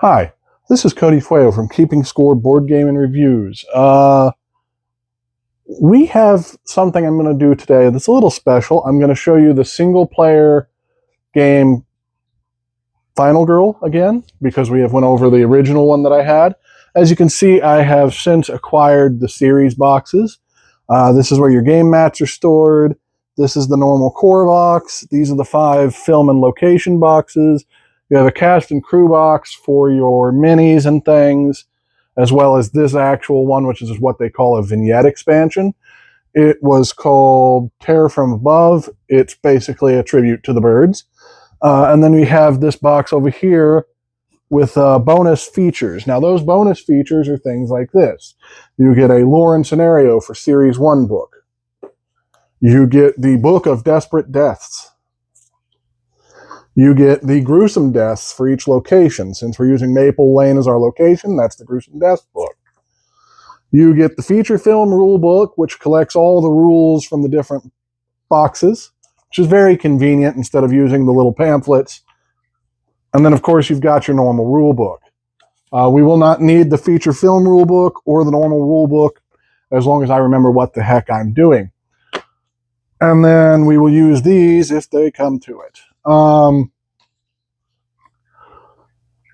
Hi, this is Cody Fueo from Keeping Score Board Game and Reviews. We have something I'm going to do today that's a little special. I'm going to show you the single-player game Final Girl again, because we have went over the original one that I had. As you can see, I have since acquired the series boxes. This is where your game mats are stored. This is the normal core box. These are the 5 film and location boxes. You have a cast and crew box for your minis and things, as well as this actual one, which is what they call a vignette expansion. It was called Terror from Above. It's basically a tribute to the birds. And then we have this box over here with bonus features. Now, those bonus features are things like this. You get a lore and scenario for Series 1 book. You get the Book of Desperate Deaths. You get the gruesome deaths for each location. Since we're using Maple Lane as our location, that's the gruesome deaths book. You get the feature film rule book, which collects all the rules from the different boxes, which is very convenient instead of using the little pamphlets. And then, of course, you've got your normal rule book. We will not need the feature film rule book or the normal rule book as long as I remember what the heck I'm doing. And then we will use these if they come to it.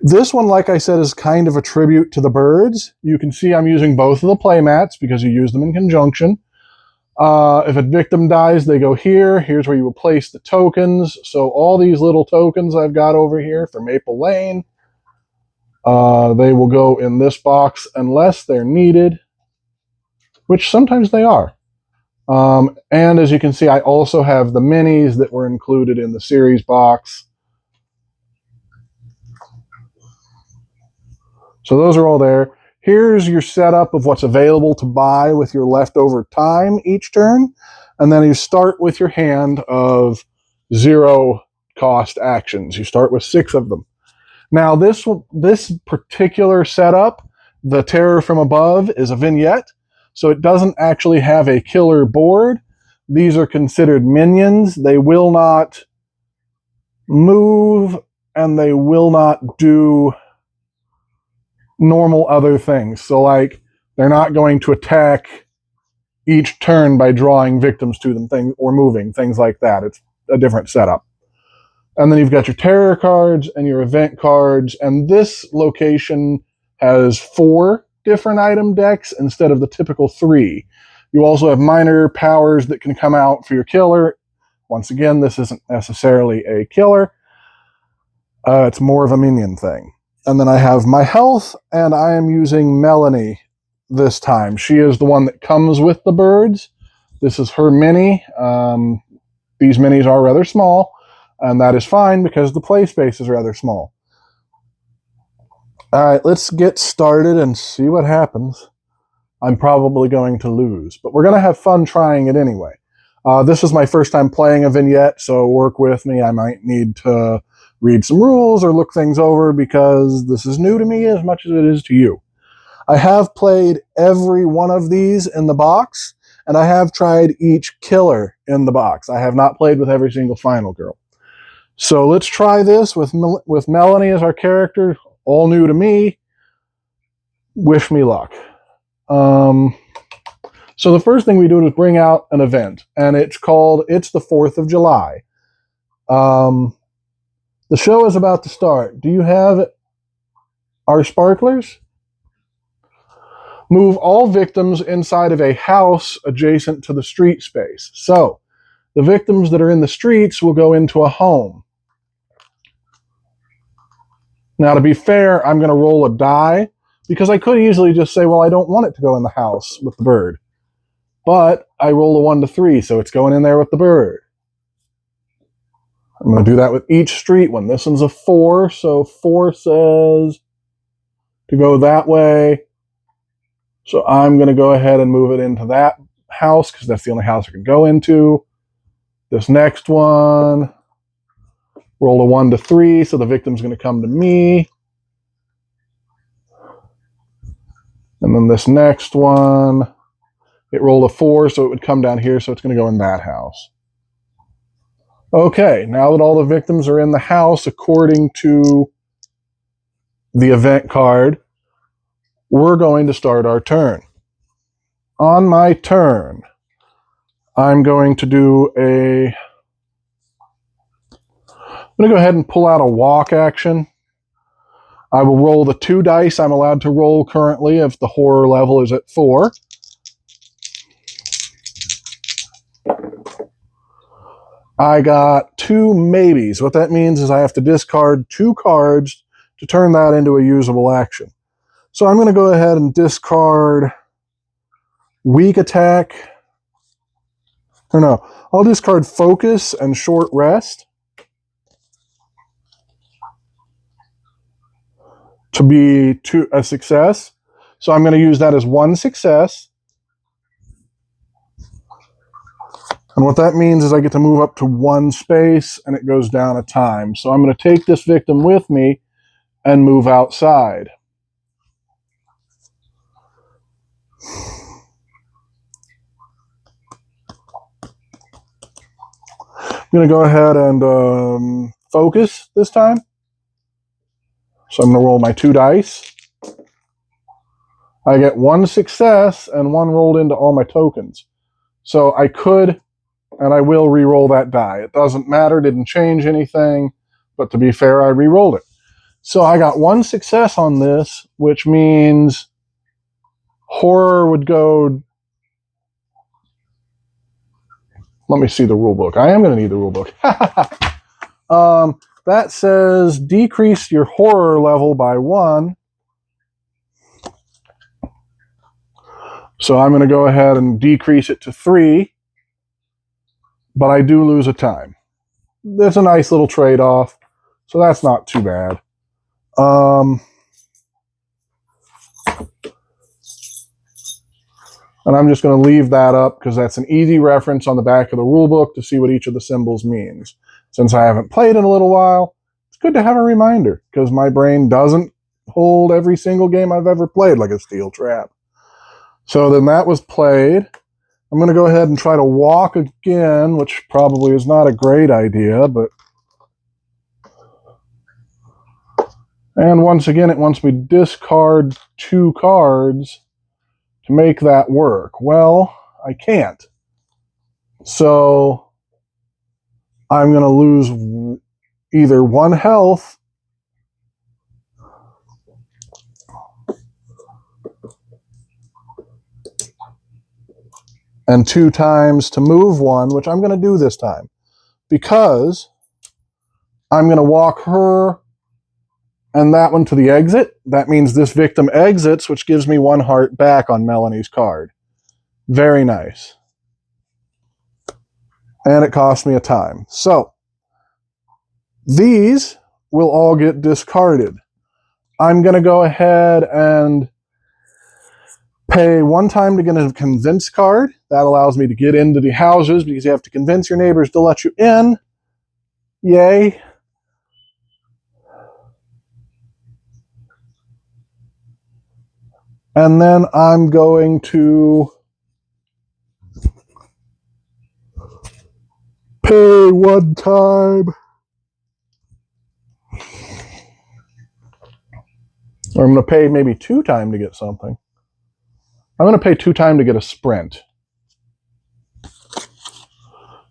This one, like I said, is kind of a tribute to the birds. You can see I'm using both of the playmats because you use them in conjunction. If a victim dies, they go here. Here's where you will place the tokens. So all these little tokens I've got over here for Maple Lane, they will go in this box unless they're needed, which sometimes they are. And as you can see, I also have the minis that were included in the series box. So those are all there. Here's your setup of what's available to buy with your leftover time each turn. And then you start with your hand of 0 cost actions. You start with 6 of them. Now, this particular setup, the Terror from Above, is a vignette. So it doesn't actually have a killer board. These are considered minions. They will not move, and they will not do normal other things. So, like, they're not going to attack each turn by drawing victims to them, or moving, things like that. It's a different setup. And then you've got your terror cards and your event cards, and this location has 4 different item decks instead of the typical 3. You also have minor powers that can come out for your killer. Once again, this isn't necessarily a killer. It's more of a minion thing. And then I have my health, and I am using Melanie this time. She is the one that comes with the birds. This is her mini. These minis are rather small, and that is fine because the play space is rather small. All right, let's get started and see what happens. I'm probably going to lose, but we're going to have fun trying it anyway. This is my first time playing a vignette, so work with me. I might need to read some rules or look things over because this is new to me as much as it is to you. I have played every one of these in the box, and I have tried each killer in the box. I have not played with every single Final Girl. So let's try this with Melanie as our character, all new to me. Wish me luck. So the first thing we do is bring out an event, and it's called It's the 4th of July. The show is about to start. Do you have our sparklers? Move all victims inside of a house adjacent to the street space. So the victims that are in the streets will go into a home. Now, to be fair, I'm going to roll a die because I could easily just say, well, I don't want it to go in the house with the bird. But I roll a 1 to 3, so it's going in there with the bird. I'm going to do that with each street one. This one's a 4, so 4 says to go that way. So I'm going to go ahead and move it into that house because that's the only house I can go into. This next one, roll a 1 to 3, so the victim's going to come to me. And then this next one, it rolled a 4, so it would come down here, so it's going to go in that house. Okay, now that all the victims are in the house, according to the event card, we're going to start our turn. On my turn, I'm going to I'm going to go ahead and pull out a walk action. I will roll the 2 dice I'm allowed to roll currently if the horror level is at 4. I got 2 maybes. What that means is I have to discard 2 cards to turn that into a usable action. So I'm going to go ahead and discard weak attack. Or no, I'll discard focus and short rest to be a success. So I'm going to use that as 1 success. And what that means is I get to move up to 1 space and it goes down a time. So I'm going to take this victim with me and move outside. I'm going to go ahead and focus this time. So I'm going to roll my 2 dice. I get 1 success and 1 rolled into all my tokens. So I could, and I will re-roll that die. It doesn't matter, didn't change anything, but to be fair, I re-rolled it. So I got 1 success on this, which means horror would go... Let me see the rule book. I am going to need the rule book. That says decrease your horror level by 1. So I'm going to go ahead and decrease it to 3. But I do lose a time. There's a nice little trade-off. So that's not too bad. And I'm just going to leave that up because that's an easy reference on the back of the rule book to see what each of the symbols means. Since I haven't played in a little while, it's good to have a reminder because my brain doesn't hold every single game I've ever played like a steel trap. So then that was played. I'm going to go ahead and try to walk again, which probably is not a great idea, but... And once again, it wants me to discard 2 cards to make that work. Well, I can't. So I'm going to lose either 1 health and 2 times to move 1, which I'm going to do this time because I'm going to walk her and that one to the exit. That means this victim exits, which gives me 1 heart back on Melanie's card. Very nice. And it cost me a time. So these will all get discarded. I'm going to go ahead and pay 1 time to get a convince card. That allows me to get into the houses because you have to convince your neighbors to let you in. Yay. And then I'm going to pay 1 time. Or I'm going to pay maybe 2 time to get something. I'm going to pay 2 time to get a sprint.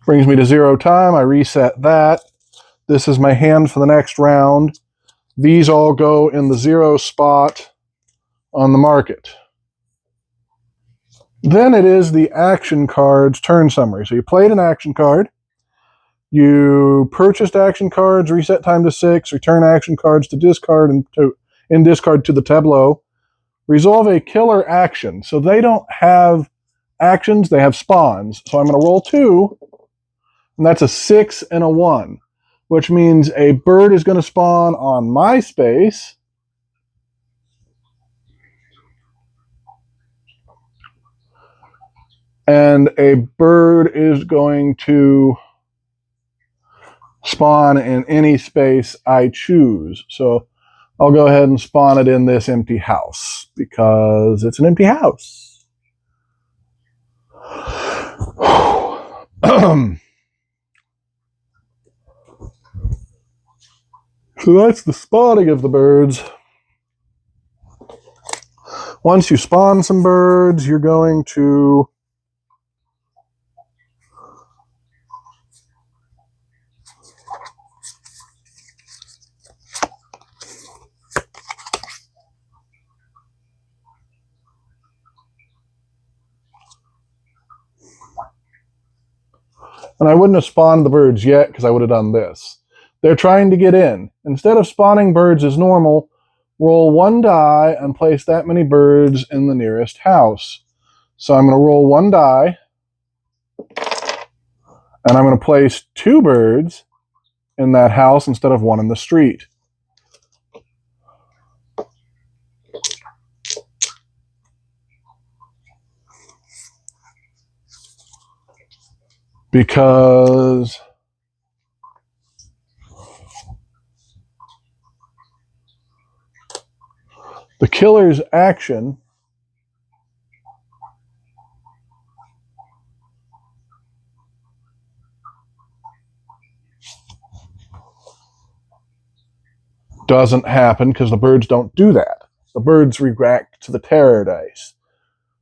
Brings me to 0 time. I reset that. This is my hand for the next round. These all go in the 0 spot on the market. Then it is the action cards turn summary. So you played an action card. You purchased action cards, reset time to 6, return action cards to discard and discard to the tableau. Resolve a killer action. So they don't have actions, they have spawns. So I'm going to roll 2, and that's a 6 and a 1, which means a bird is going to spawn on my space. And a bird is going to spawn in any space I choose. So I'll go ahead and spawn it in this empty house because it's an empty house. So that's the spawning of the birds. Once you spawn some birds, you're going to and I wouldn't have spawned the birds yet because I would have done this. They're trying to get in. Instead of spawning birds as normal, roll one die and place that many birds in the nearest house. So I'm going to roll one die, and I'm going to place 2 birds in that house instead of 1 in the street. Because the killer's action doesn't happen because the birds don't do that. The birds react to the terror dice.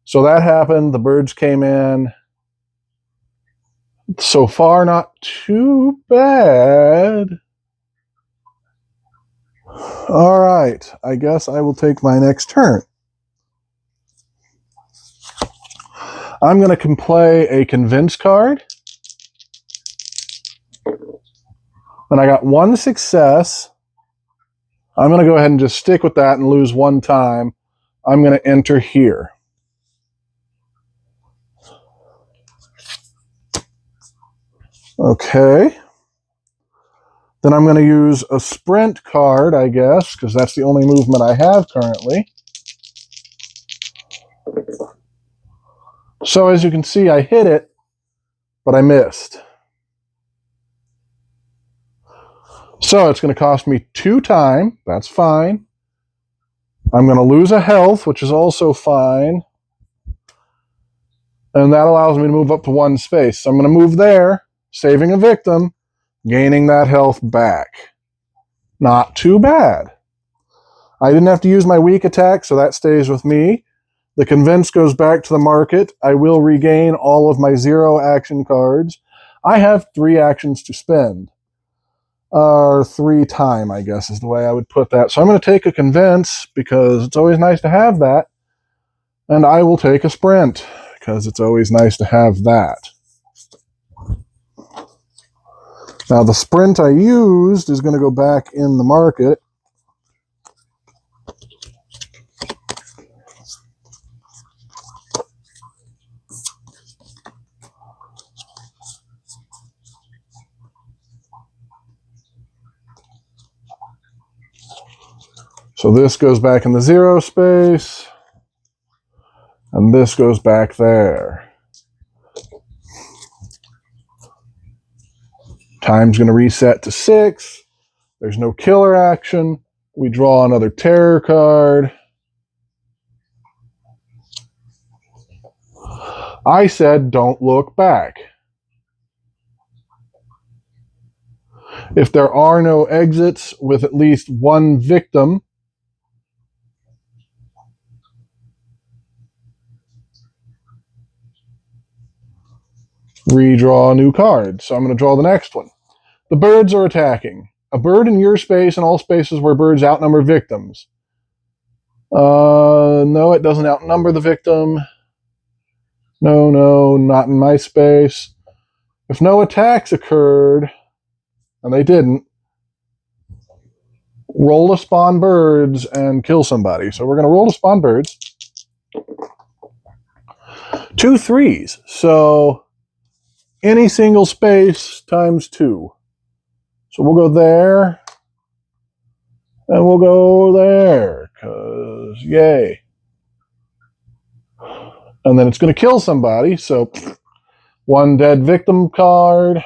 So that happened. The birds came in. So far, not too bad. All right. I guess I will take my next turn. I'm going to play a convince card. And I got 1 success. I'm going to go ahead and just stick with that and lose 1 time. I'm going to enter here. Okay. Then I'm going to use a sprint card, I guess, because that's the only movement I have currently. So as you can see, I hit it, but I missed. So it's going to cost me 2 time. That's fine. I'm going to lose a health, which is also fine. And that allows me to move up to 1 space. So I'm going to move there, saving a victim, gaining that health back. Not too bad. I didn't have to use my weak attack, so that stays with me. The convince goes back to the market. I will regain all of my 0 action cards. I have 3 actions to spend. 3 time, I guess, is the way I would put that. So I'm going to take a convince because it's always nice to have that. And I will take a sprint because it's always nice to have that. Now the sprint I used is going to go back in the market. So this goes back in the 0 space, and this goes back there. Time's going to reset to 6. There's no killer action. We draw another terror card. I said don't look back. If there are no exits with at least 1 victim, redraw a new card. So I'm going to draw the next one. The birds are attacking. A bird in your space and all spaces where birds outnumber victims. No, it doesn't outnumber the victim. No, not in my space. If no attacks occurred, and they didn't, roll to spawn birds and kill somebody. So we're going to roll to spawn birds. 2 3s. So any single space times 2. So we'll go there, and we'll go there, because yay. And then it's going to kill somebody, so 1 dead victim card,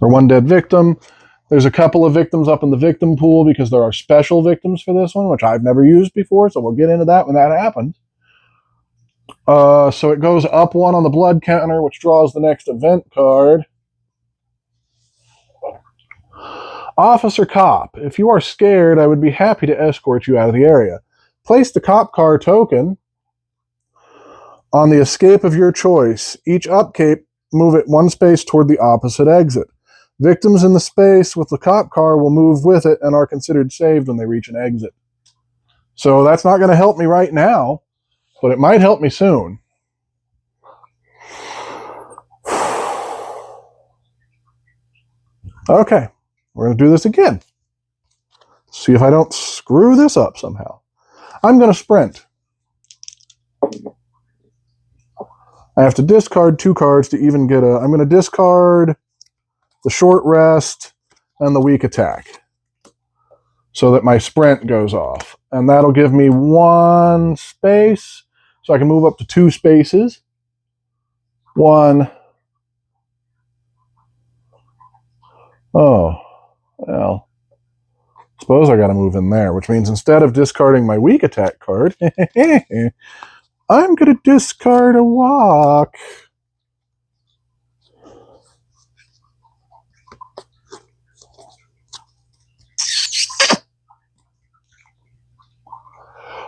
or 1 dead victim. There's a couple of victims up in the victim pool because there are special victims for this one, which I've never used before, so we'll get into that when that happens. So it goes up 1 on the blood counter, which draws the next event card. Officer Cop, if you are scared, I would be happy to escort you out of the area. Place the cop car token on the escape of your choice. Each upcape, move it one space toward the opposite exit. Victims in the space with the cop car will move with it and are considered saved when they reach an exit. So that's not going to help me right now, but it might help me soon. Okay, we're going to do this again. See if I don't screw this up somehow. I'm going to sprint. I have to discard 2 cards to even get a... I'm going to discard the short rest and the weak attack so that my sprint goes off. And that'll give me 1 space, so I can move up to 2 spaces. 1. Oh, well, suppose I got to move in there, which means instead of discarding my weak attack card, I'm going to discard a walk.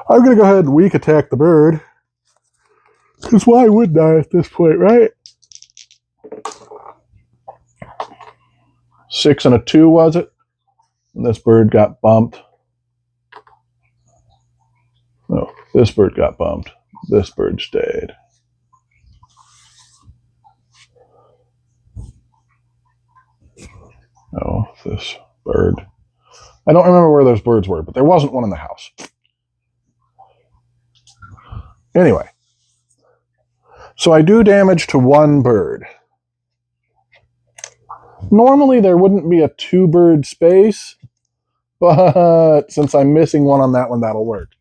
I'm going to go ahead and weak attack the bird. Because why wouldn't I at this point, right? 6 and a 2, was it? And this bird got bumped. No, this bird got bumped. This bird stayed. No, this bird. I don't remember where those birds were, but there wasn't one in the house. Anyway. So I do damage to 1 bird. Normally there wouldn't be a 2-bird space, but since I'm missing one on that one, that'll work.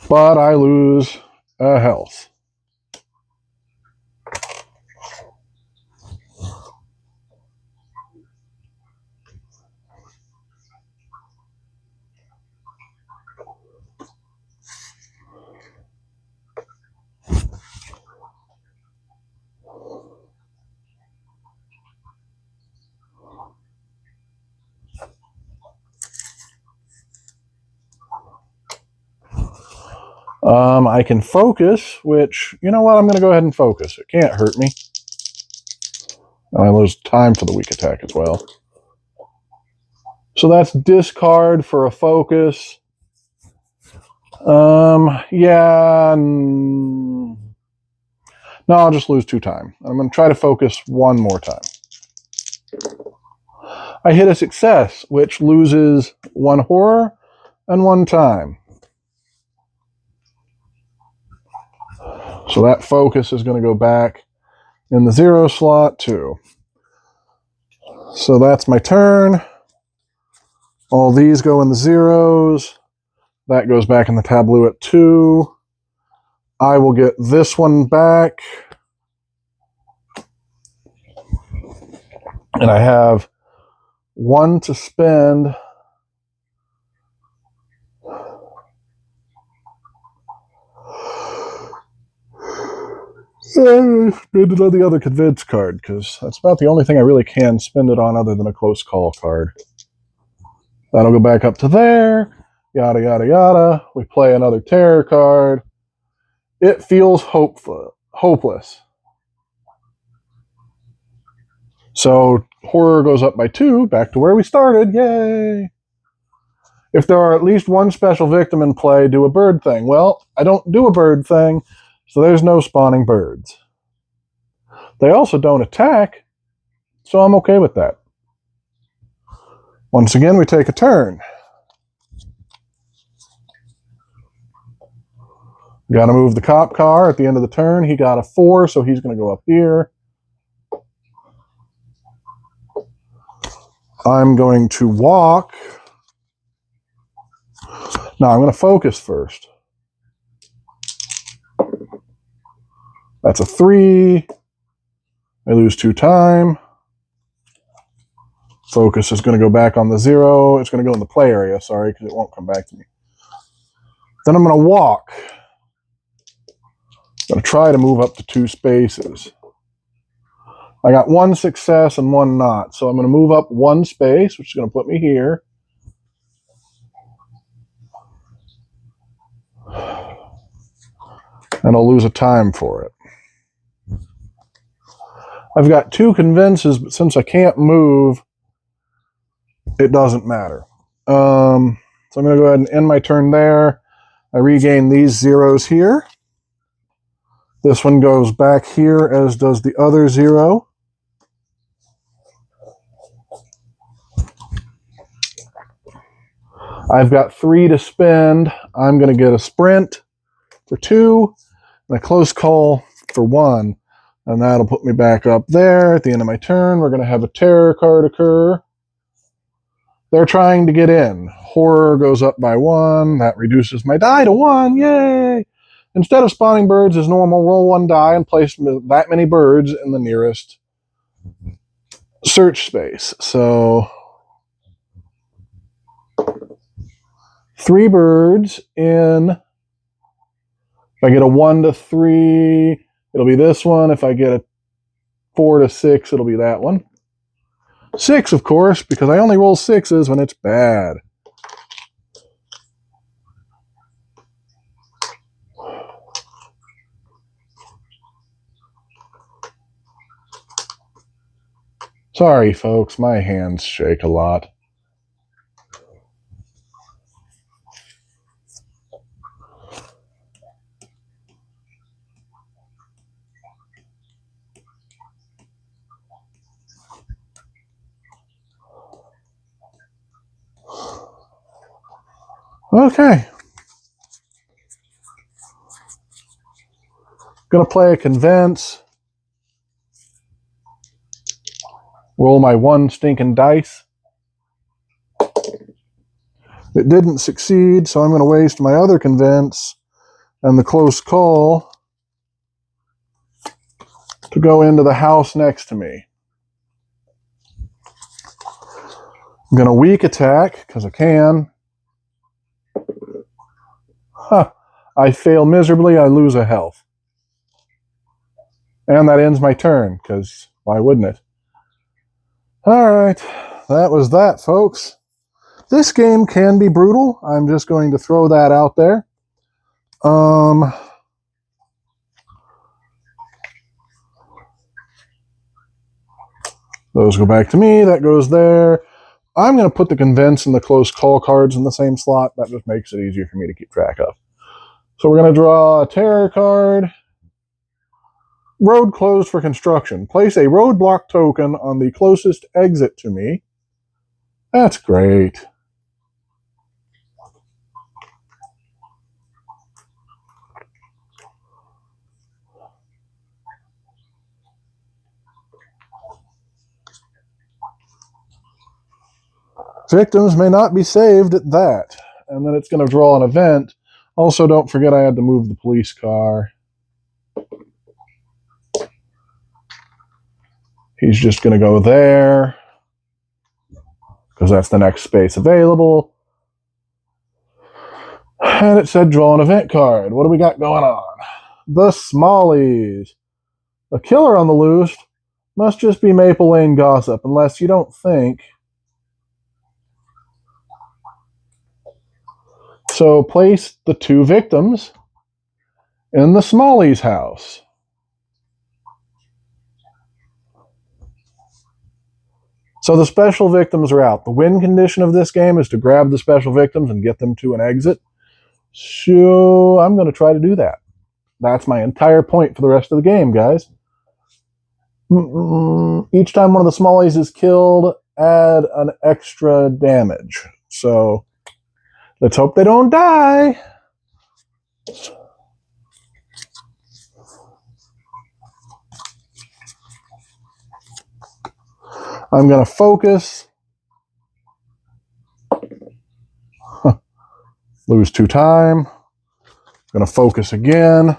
But I lose a health. I can focus, which, you know what, I'm going to go ahead and focus. It can't hurt me. And I lose time for the weak attack as well. So that's discard for a focus. Yeah. No, I'll just lose 2 time. I'm going to try to focus 1 more time. I hit a success, which loses 1 horror and 1 time. So that focus is going to go back in the 0 slot too. So that's my turn. All these go in the 0s. That goes back in the tableau at 2. I will get this one back. And I have 1 to spend. Spend it on the other convince card, because that's about the only thing I really can spend it on other than a close call card. That'll go back up to there. Yada, yada, yada. We play another terror card. It feels hopeless. So horror goes up by 2, back to where we started. Yay! If there are at least 1 special victim in play, do a bird thing. Well, I don't do a bird thing, so there's no spawning birds. They also don't attack, so I'm okay with that. Once again, we take a turn. Got to move the cop car at the end of the turn. He got a 4, so he's going to go up here. I'm going to walk. Now I'm going to focus first. That's a 3. I lose 2 time. Focus is going to go back on the 0. It's going to go in the play area, sorry, because it won't come back to me. Then I'm going to walk. I'm going to try to move up to 2 spaces. I got one success and one not. So I'm going to move up one space, which is going to put me here. And I'll lose a time for it. I've got two convinces, but since I can't move, it doesn't matter. So I'm going to go ahead and end my turn there. I regain these zeros here. This one goes back here, as does the other zero. I've got 3 to spend. I'm going to get a sprint for 2 and a close call for 1. And that'll put me back up there. At the end of my turn, we're going to have a terror card occur. They're trying to get in. Horror goes up by 1. That reduces my die to 1. Yay! Instead of spawning birds as normal, roll 1 die and place that many birds in the nearest search space. So 3 birds in. If I get a 1 to 3, it'll be this one. If I get a 4 to 6, it'll be that one. 6, of course, because I only roll 6s when it's bad. Sorry, folks, my hands shake a lot. Okay. Gonna play a convince. Roll my 1 stinking dice. It didn't succeed, so I'm going to waste my other convince and the close call to go into the house next to me. I'm going to weak attack, because I can. Huh. I fail miserably, I lose a health. And that ends my turn, because why wouldn't it? Alright, that was that, folks. This game can be brutal. I'm just going to throw that out there. Those go back to me. That goes there. I'm going to put the convince and the close call cards in the same slot. That just makes it easier for me to keep track of. So we're going to draw a terror card. Road closed for construction. Place a roadblock token on the closest exit to me. That's great. Victims may not be saved at that. And then it's going to draw an event. Also, don't forget I had to move the police car. He's just going to go there, because that's the next space available. And it said draw an event card. What do we got going on? The Smallies. A killer on the loose must just be Maple Lane gossip, unless you don't think. So place the 2 victims in the Smallies' house. So the special victims are out. The win condition of this game is to grab the special victims and get them to an exit. So I'm going to try to do that. That's my entire point for the rest of the game, guys. Each time one of the Smallies is killed, add an extra damage. So let's hope they don't die. I'm going to focus. Lose 2 time. I'm going to focus again.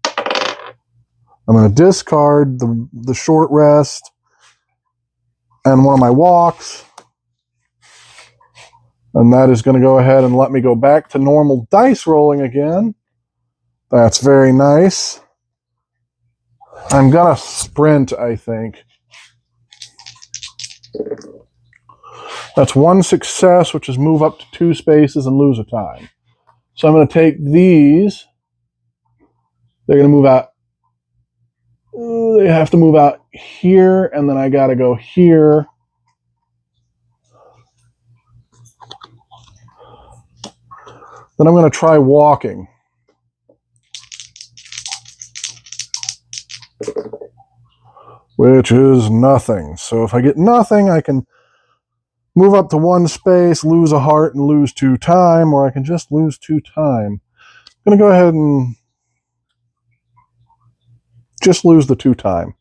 I'm going to discard the short rest and one of my walks. And that is going to go ahead and let me go back to normal dice rolling again. That's very nice. I'm gonna sprint, I think. That's one success, which is move up to 2 spaces and lose a time. So I'm going to take these. They're going to move out. They have to move out here, and then I got to go here. Then I'm going to try walking. Which is nothing. So if I get nothing, I can move up to 1 space, lose a heart, and lose 2 time, or I can just lose 2 time. I'm going to go ahead and just lose the 2 time.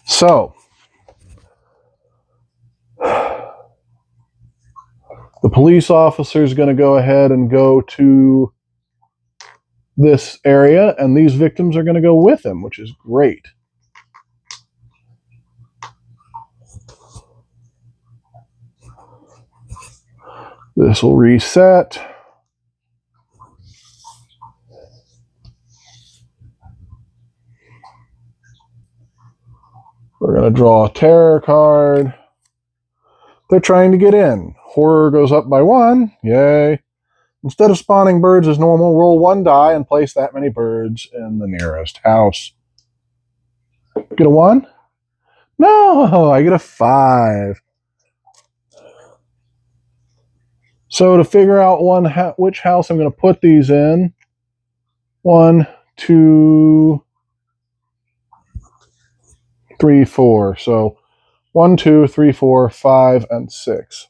So, the police officer is going to go ahead and go to this area, and these victims are going to go with him, which is great. This will reset. We're going to draw a terror card. They're trying to get in. Horror goes up by 1. Yay. Instead of spawning birds as normal, roll 1 die and place that many birds in the nearest house. Get a 1? No, I get a 5. So to figure out which house I'm going to put these in, 1, 2, 3, 4. So 1, 2, 3, 4, 5, and 6.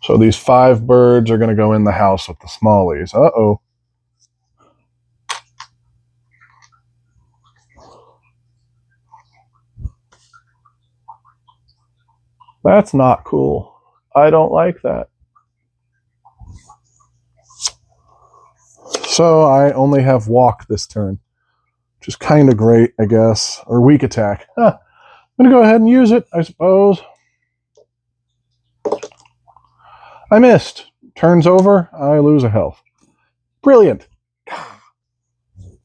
So these 5 birds are going to go in the house with the smallies. Uh-oh. That's not cool. I don't like that. So I only have walk this turn, which is kind of great, I guess. Or weak attack. Huh. I'm going to go ahead and use it, I suppose. I missed. Turns over, I lose a health. Brilliant.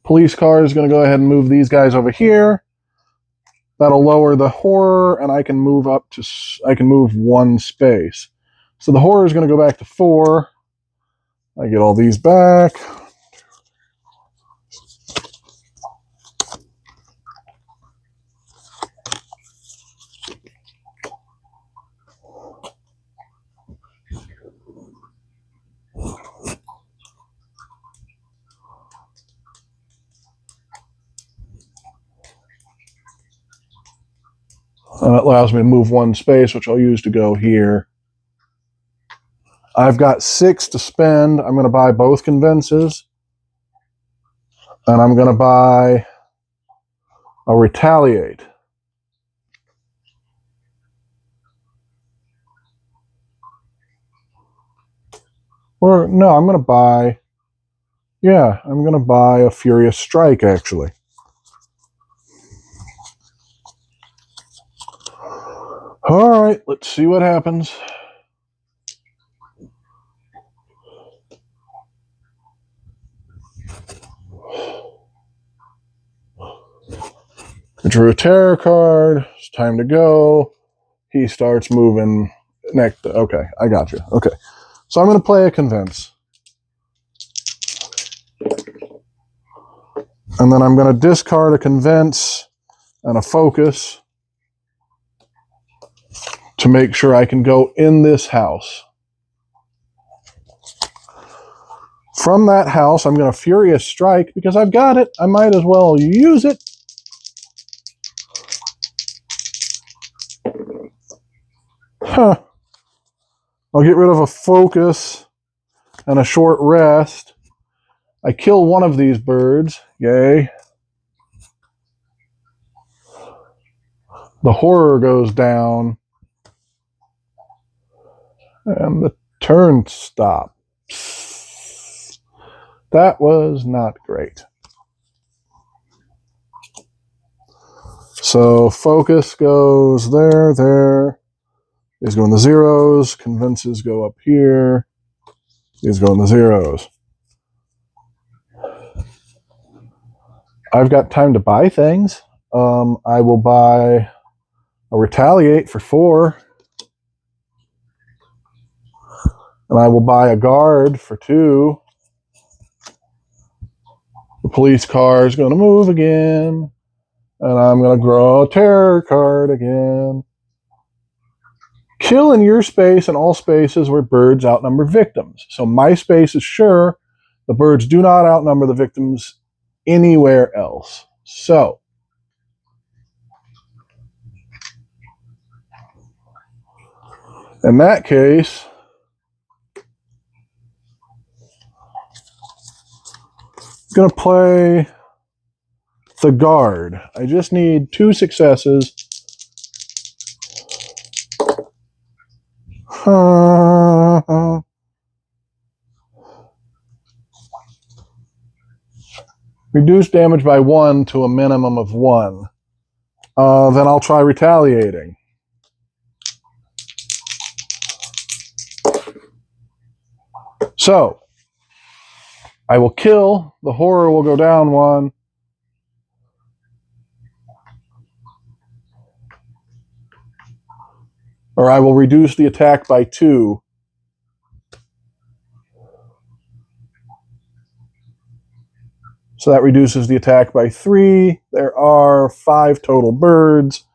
Police car is going to go ahead and move these guys over here. That'll lower the horror, and I can move 1 space. So the horror is going to go back to 4. I get all these back. And it allows me to move 1 space, which I'll use to go here. I've got 6 to spend. I'm going to buy both convinces. And I'm going to buy a retaliate. Or, no, I'm going to buy... Yeah, I'm going to buy a furious strike, actually. All right, let's see what happens. I drew a terror card. It's time to go. He starts moving next. Okay, I got you. Okay, so I'm going to play a convince. And then I'm going to discard a convince and a focus to make sure I can go in this house. From that house, I'm going to Furious Strike because I've got it. I might as well use it. Huh. I'll get rid of a focus and a short rest. I kill one of these birds. Yay. The horror goes down. And the turn stops. That was not great. So focus goes there, there. These go in the zeros. Convinces go up here. These go in the zeros. I've got time to buy things. I will buy a retaliate for 4. And I will buy a guard for 2. The police car is going to move again. And I'm going to grow a terror card again. Kill in your space and all spaces where birds outnumber victims. So my space is sure. The birds do not outnumber the victims anywhere else. So in that case, I'm going to play the guard. I just need 2 successes. Reduce damage by 1 to a minimum of 1. Then I'll try retaliating. So I will kill. The horror will go down 1. Or I will reduce the attack by 2. So that reduces the attack by 3. There are 5 total birds.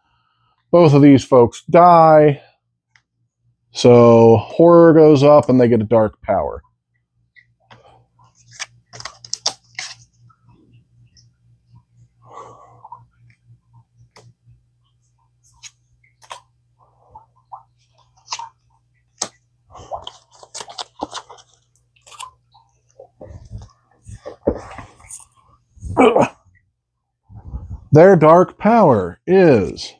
Both of these folks die. So horror goes up and they get a dark power. Their dark power is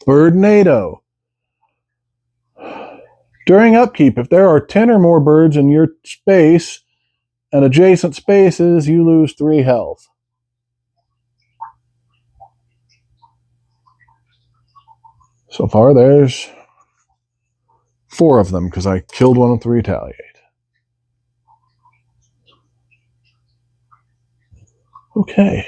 Birdnado. During upkeep, if there are 10 or more birds in your space and adjacent spaces, you lose 3 health. So far, there's 4 of them because I killed one with the retaliate. Okay.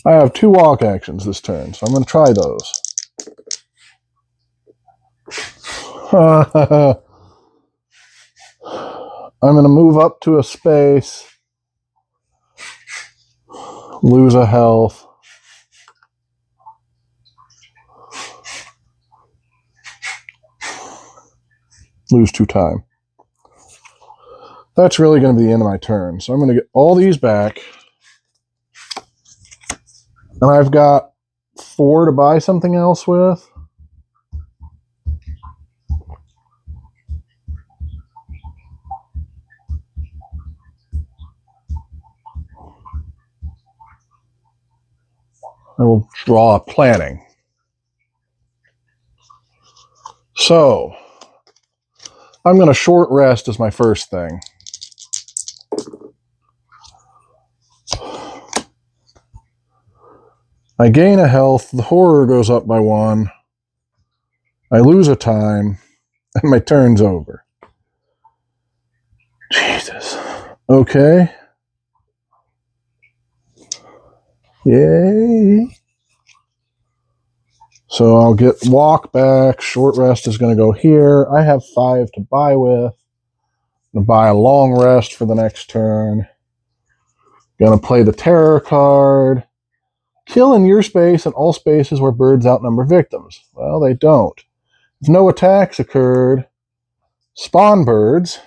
I have 2 walk actions this turn, so I'm going to try those. I'm going to move up to a space, lose a health, lose 2 time. That's really going to be the end of my turn. So I'm going to get all these back. And I've got 4 to buy something else with. I will draw a planning. So I'm going to short rest as my first thing. I gain a health, the horror goes up by 1. I lose a time, and my turn's over. Jesus. Okay. Yay. So I'll get walk back. Short rest is going to go here. I have 5 to buy with. I'm going to buy a long rest for the next turn. Going to play the terror card. Kill in your space and all spaces where birds outnumber victims. Well, they don't. If no attacks occurred, spawn birds.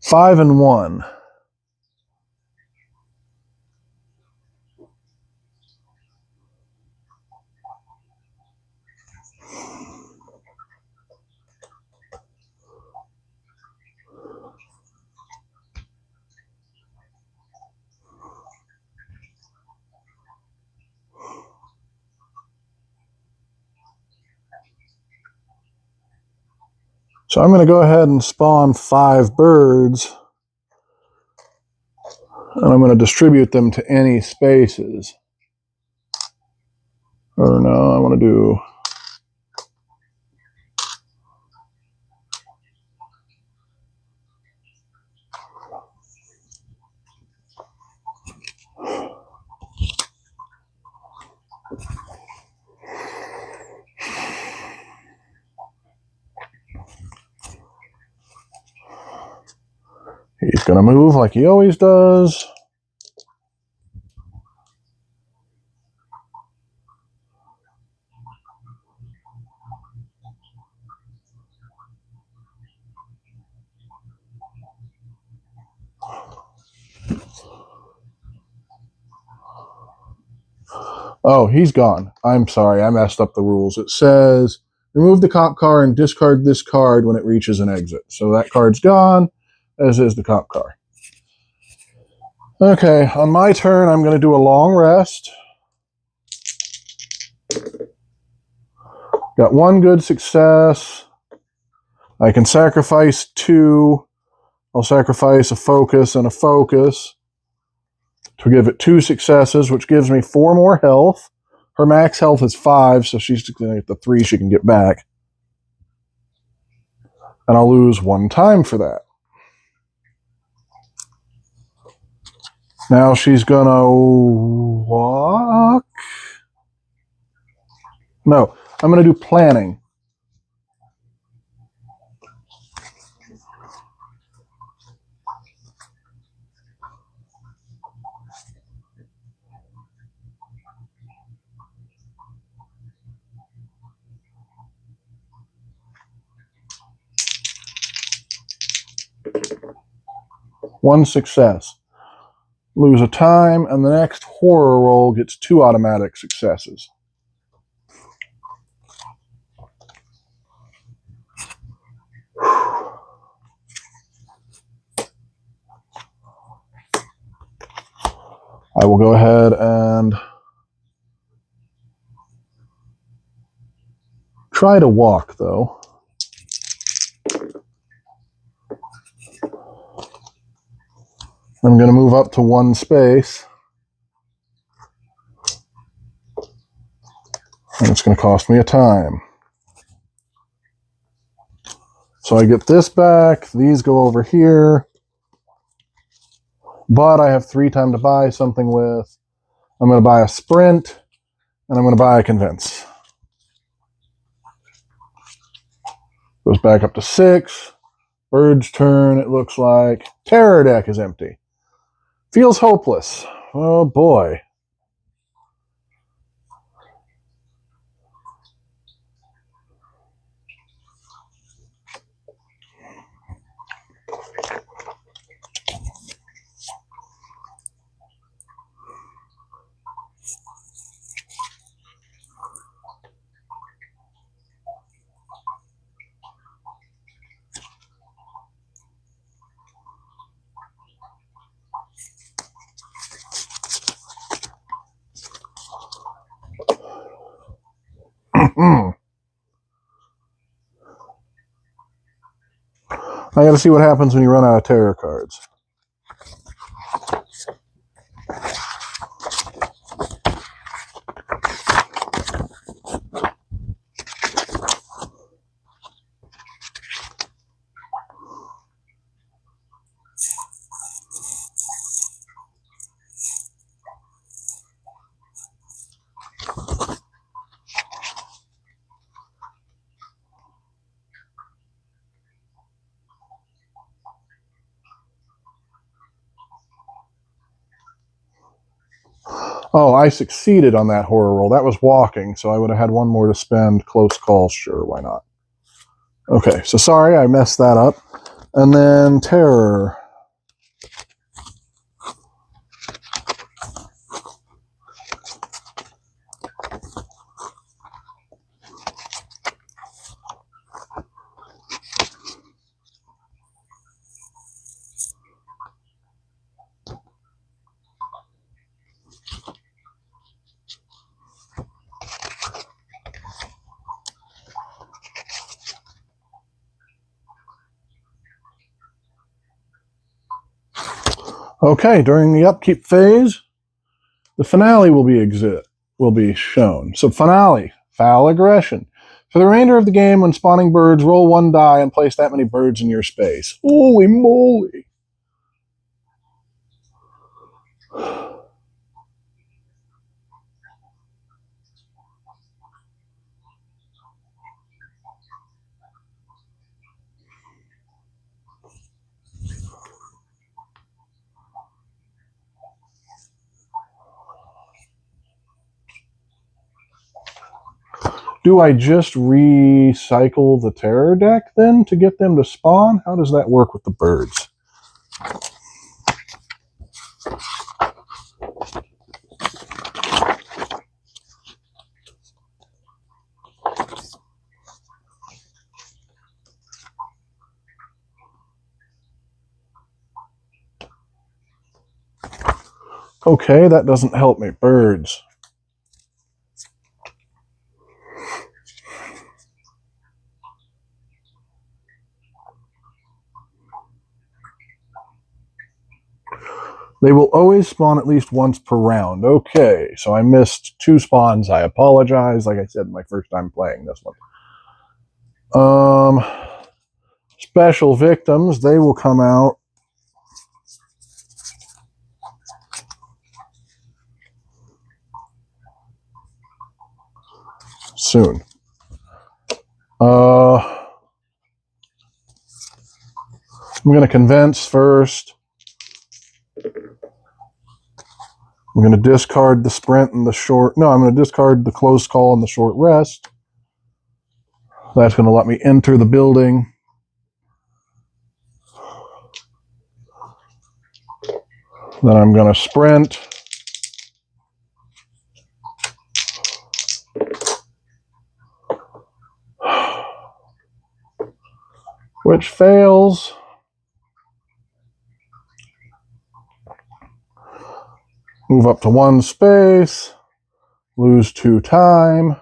5 and 1. So I'm going to go ahead and spawn 5 birds, and I'm going to distribute them to any spaces. Or no, I want to do... He's going to move like he always does. Oh, he's gone. I'm sorry, I messed up the rules. It says, remove the cop car and discard this card when it reaches an exit. So that card's gone, as is the cop car. Okay, on my turn, I'm going to do a long rest. Got 1 good success. I can sacrifice 2. I'll sacrifice a focus and a focus to give it 2 successes, which gives me 4 more health. Her max health is 5, so she's going to get the 3 she can get back. And I'll lose 1 time for that. Now she's going to walk. No, I'm going to do planning. One success. Lose a time, and the next horror roll gets 2 automatic successes. I will go ahead and try to walk, though. I'm going to move up to 1 space. And it's going to cost me a time. So I get this back. These go over here. But I have 3 time to buy something with. I'm going to buy a sprint. And I'm going to buy a convince. Goes back up to 6. Bird's turn, it looks like. Terror deck is empty. Feels hopeless. Oh boy. I gotta see what happens when you run out of terror cards. Oh, I succeeded on that horror roll. That was walking, so I would have had 1 more to spend. Close call, sure, why not? Okay, so sorry, I messed that up. And then terror. Okay, during the upkeep phase, the finale will be shown. So finale, foul aggression. For the remainder of the game, when spawning birds, roll 1 die and place that many birds in your space. Holy moly! Do I just recycle the terror deck then to get them to spawn? How does that work with the birds? Okay, that doesn't help me. Birds. They will always spawn at least once per round. Okay, so I missed 2 spawns. I apologize. Like I said, my first time playing this one. Special victims, they will come out soon. I'm going to convince first. I'm going to discard the sprint and the short. No, I'm going to discard the close call and the short rest. That's going to let me enter the building. Then I'm going to sprint. Which fails. Move up to 1 space. Lose 2 time.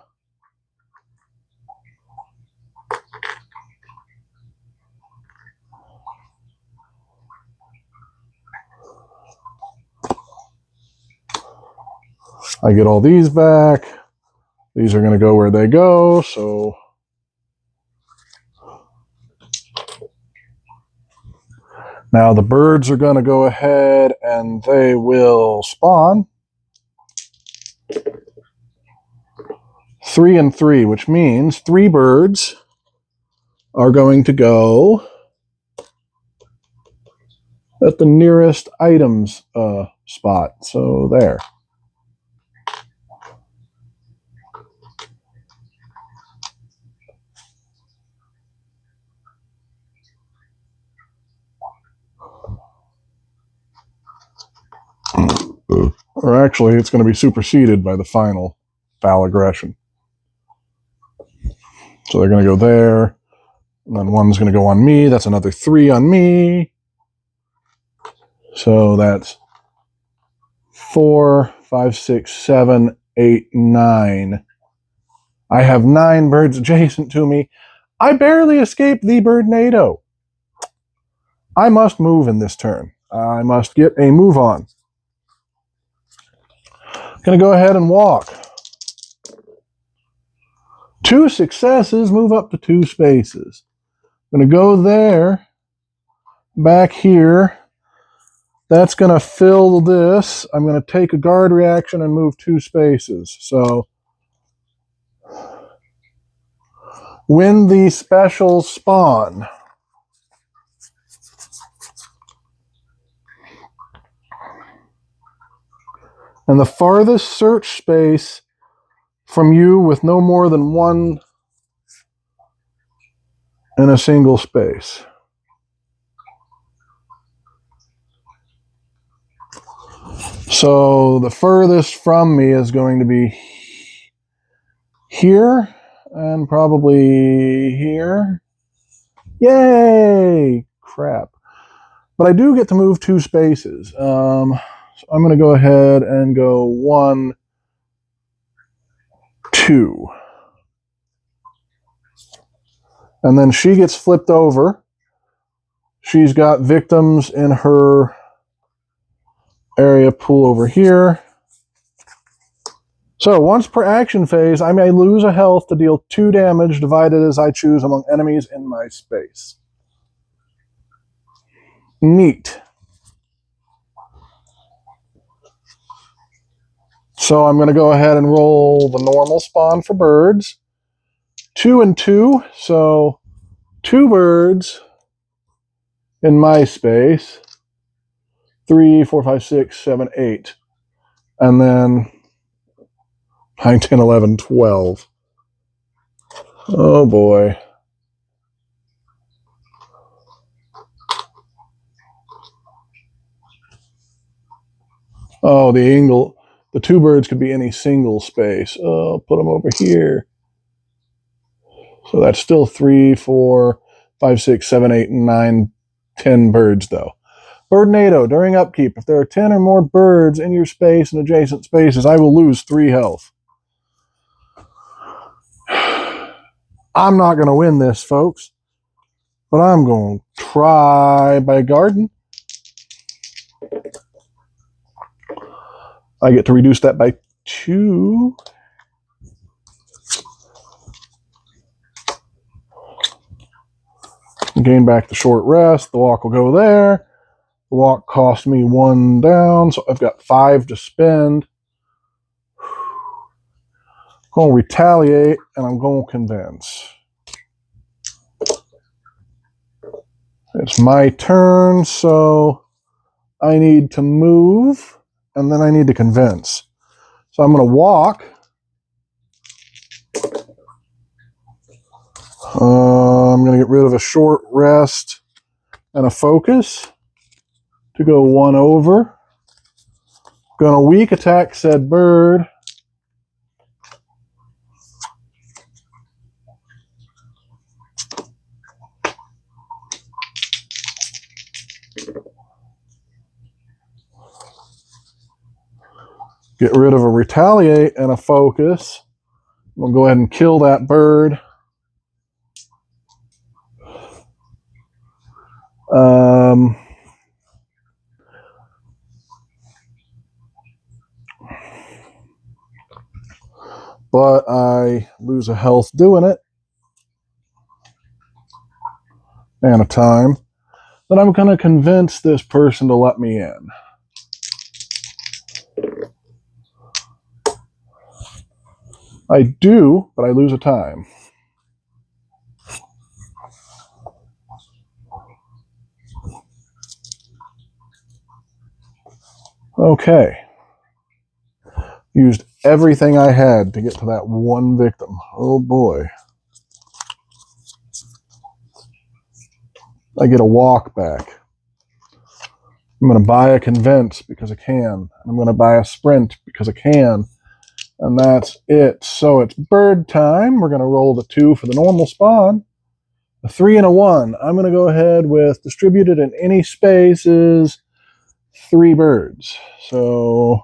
I get all these back. These are going to go where they go, so now the birds are going to go ahead and they will spawn 3 and 3, which means 3 birds are going to go at the nearest items spot. So there. Or actually, it's going to be superseded by the final foul aggression. So they're going to go there. And then 1's going to go on me. That's another 3 on me. So that's 4, 5, 6, 7, 8, 9. I have 9 birds adjacent to me. I barely escaped the birdnado. I must move in this turn. I must get a move on. Going to go ahead and walk. 2 successes, move up to 2 spaces. I'm going to go there, back here. That's going to fill this. I'm going to take a guard reaction and move 2 spaces. So when the specials spawn, and the farthest search space from you with no more than 1 in a single space. So the furthest from me is going to be here and probably here. Yay! Crap. But I do get to move 2 spaces. So I'm going to go ahead and go 1, 2. And then she gets flipped over. She's got victims in her area pool over here. So once per action phase, I may lose a health to deal 2 damage divided as I choose among enemies in my space. Neat. So I'm going to go ahead and roll the normal spawn for birds. 2 and 2, so 2 birds in my space. 3, 4, 5, 6, 7, 8. And then 9, 10, 11, 12. Oh boy. Oh, the 2 birds could be any single space. Oh, put them over here. So that's still 3, 4, 5, 6, 7, 8, 9, 10 birds though. Birdnado, during upkeep, if there are 10 or more birds in your space and adjacent spaces, I will lose 3 health. I'm not going to win this, folks, but I'm going to try by garden. I get to reduce that by 2. Gain back the short rest. The walk will go there. The walk cost me 1 down, so I've got 5 to spend. I'm going to retaliate, and I'm going to convince. It's my turn, so I need to move, and then I need to convince. So I'm going to walk. I'm going to get rid of a short rest and a focus to go 1 over. Going to weak attack said bird. Get rid of a retaliate and a focus. We'll go ahead and kill that bird. But I lose a health doing it. And a time. Then I'm going to convince this person to let me in. I do, but I lose a time. Okay. Used everything I had to get to that 1 victim. Oh boy. I get a walk back. I'm going to buy a convince because I can. I'm going to buy a sprint because I can. And that's it. So it's bird time. We're going to roll the 2 for the normal spawn. A 3 and a 1. I'm going to go ahead with distributed in any spaces 3 birds. So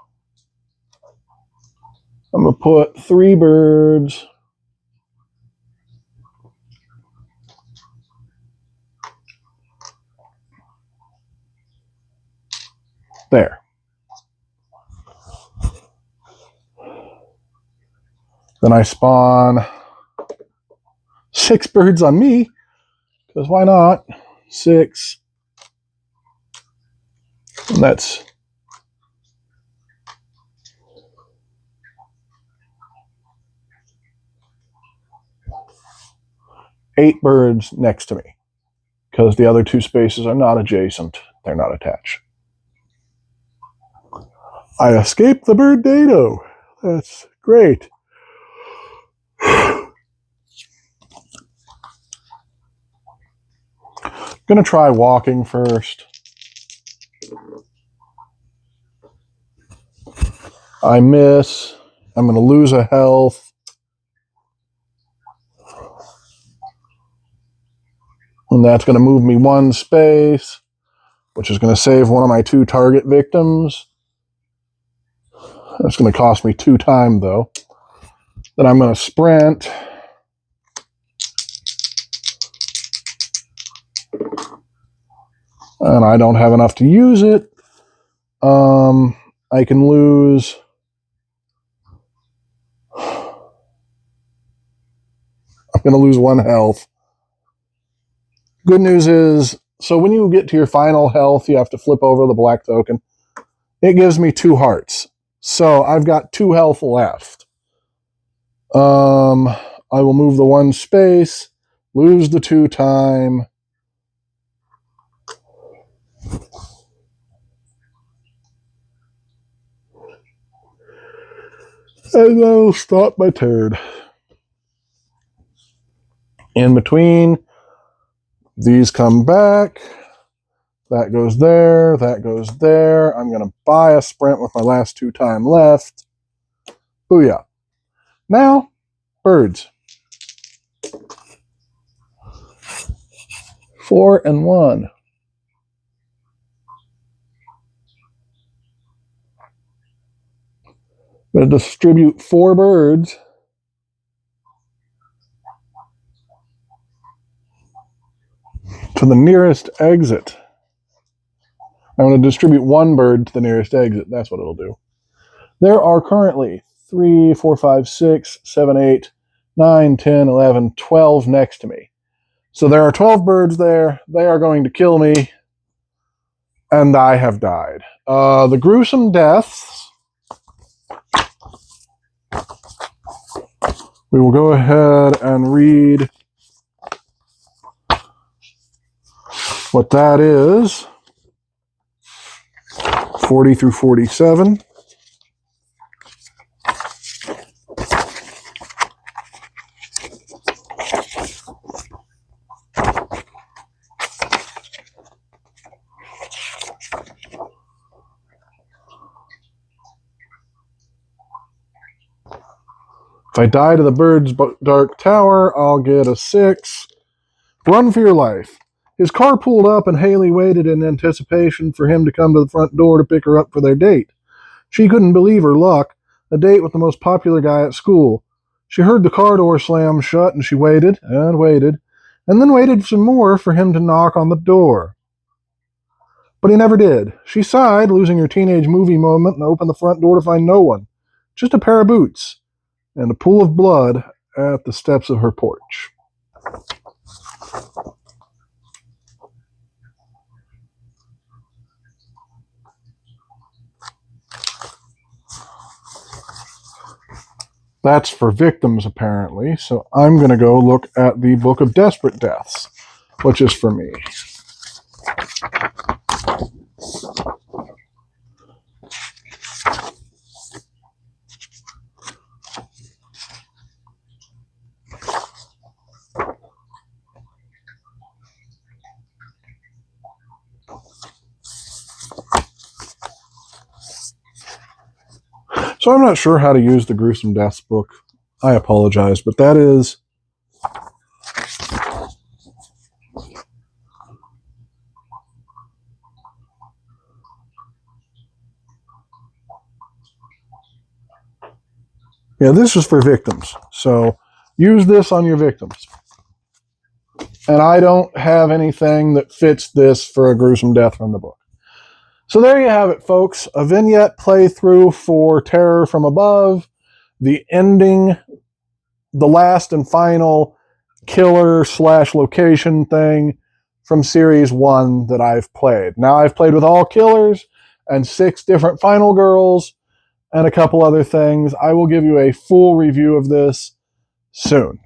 I'm going to put 3 birds there. Then I spawn 6 birds on me, because why not? 6. And that's 8 birds next to me, because the other 2 spaces are not adjacent. They're not attached. I escaped the bird dado. That's great. Gonna try walking first. I miss. I'm gonna lose a health. And that's gonna move me 1 space, which is gonna save one of my 2 target victims. That's gonna cost me 2 time though. Then I'm gonna sprint. And I don't have enough to use it. I can lose... I'm going to lose 1 health. Good news is, so when you get to your final health, you have to flip over the black token. It gives me 2 hearts. So I've got 2 health left. I will move the 1 space, lose the 2 time. And I'll stop my turn. In between, these come back. That goes there. That goes there. I'm going to buy a sprint with my last 2 time left. Booyah. Now, birds. 4 and 1. I'm going to distribute 4 birds to the nearest exit. I'm going to distribute 1 bird to the nearest exit. That's what it'll do. There are currently 3, 4, 5, 6, 7, 8, 9, 10, 11, 12 next to me. So there are 12 birds there. They are going to kill me. And I have died. The gruesome deaths. We will go ahead and read what that is. 40 through 47. If I die to the bird's dark tower, I'll get a 6. Run for your life. His car pulled up and Haley waited in anticipation for him to come to the front door to pick her up for their date. She couldn't believe her luck, a date with the most popular guy at school. She heard the car door slam shut and she waited and waited, and then waited some more for him to knock on the door. But he never did. She sighed, losing her teenage movie moment, and opened the front door to find no one. Just a pair of boots and a pool of blood at the steps of her porch. That's for victims, apparently, so I'm going to go look at the Book of Desperate Deaths, which is for me. So I'm not sure how to use the Gruesome Deaths book. I apologize, but that is... Yeah, this is for victims. So use this on your victims. And I don't have anything that fits this for a gruesome death from the book. So there you have it, folks. A vignette playthrough for Terror from Above. The ending, the last and final killer/location thing from Series 1 that I've played. Now I've played with all killers and 6 different final girls and a couple other things. I will give you a full review of this soon.